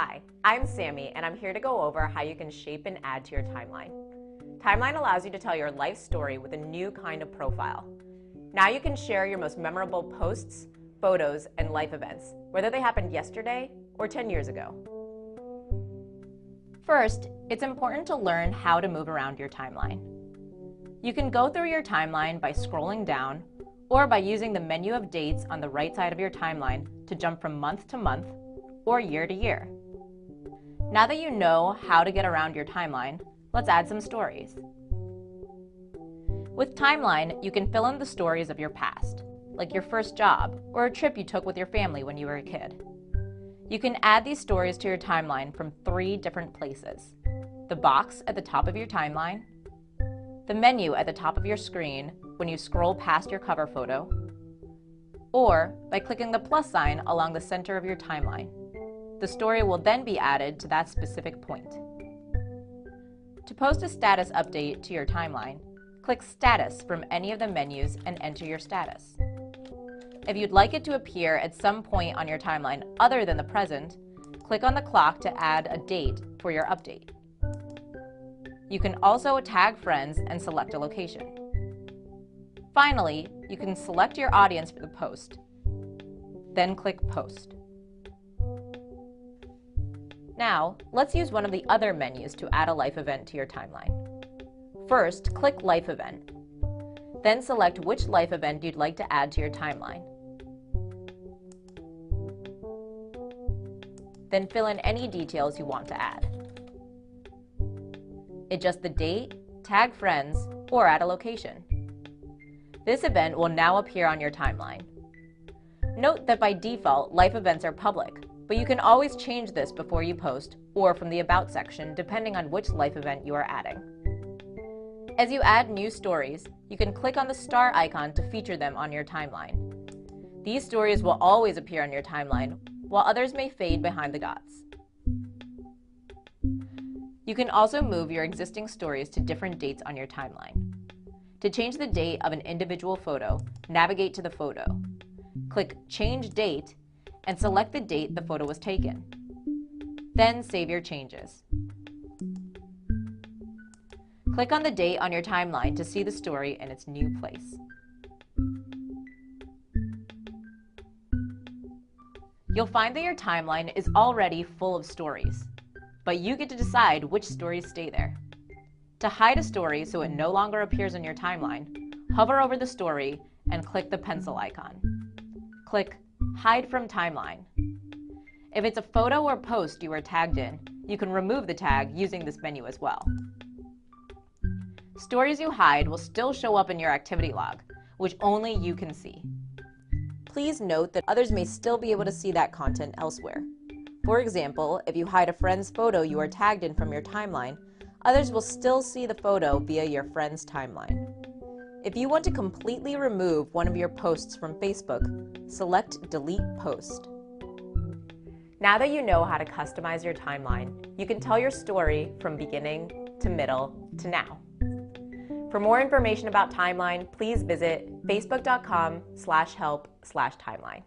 Hi, I'm Sammy, and I'm here to go over how you can shape and add to your timeline. Timeline allows you to tell your life story with a new kind of profile. Now you can share your most memorable posts, photos, and life events, whether they happened yesterday or 10 years ago. First, it's important to learn how to move around your timeline. You can go through your timeline by scrolling down or by using the menu of dates on the right side of your timeline to jump from month to month or year to year. Now that you know how to get around your timeline, let's add some stories. With Timeline, you can fill in the stories of your past, like your first job or a trip you took with your family when you were a kid. You can add these stories to your timeline from 3 different places: the box at the top of your timeline, the menu at the top of your screen when you scroll past your cover photo, or by clicking the plus sign along the center of your timeline. The story will then be added to that specific point. To post a status update to your timeline, click Status from any of the menus and enter your status. If you'd like it to appear at some point on your timeline other than the present, click on the clock to add a date for your update. You can also tag friends and select a location. Finally, you can select your audience for the post, then click Post. Now, let's use one of the other menus to add a life event to your timeline. First, click Life Event. Then select which life event you'd like to add to your timeline. Then fill in any details you want to add. Adjust the date, tag friends, or add a location. This event will now appear on your timeline. Note that by default, life events are public, but you can always change this before you post or from the About section depending on which life event you are adding. As you add new stories, you can click on the star icon to feature them on your timeline. These stories will always appear on your timeline, while others may fade behind the dots. You can also move your existing stories to different dates on your timeline. To change the date of an individual photo, navigate to the photo. Click Change Date and select the date the photo was taken. Then save your changes. Click on the date on your timeline to see the story in its new place. You'll find that your timeline is already full of stories, but you get to decide which stories stay there. To hide a story so it no longer appears on your timeline, hover over the story and click the pencil icon. Click Hide from Timeline. If it's a photo or post you are tagged in, you can remove the tag using this menu as well. Stories you hide will still show up in your activity log, which only you can see. Please note that others may still be able to see that content elsewhere. For example, if you hide a friend's photo you are tagged in from your timeline, others will still see the photo via your friend's timeline. If you want to completely remove one of your posts from Facebook, select Delete Post. Now that you know how to customize your timeline, you can tell your story from beginning to middle to now. For more information about Timeline, please visit facebook.com/help/timeline.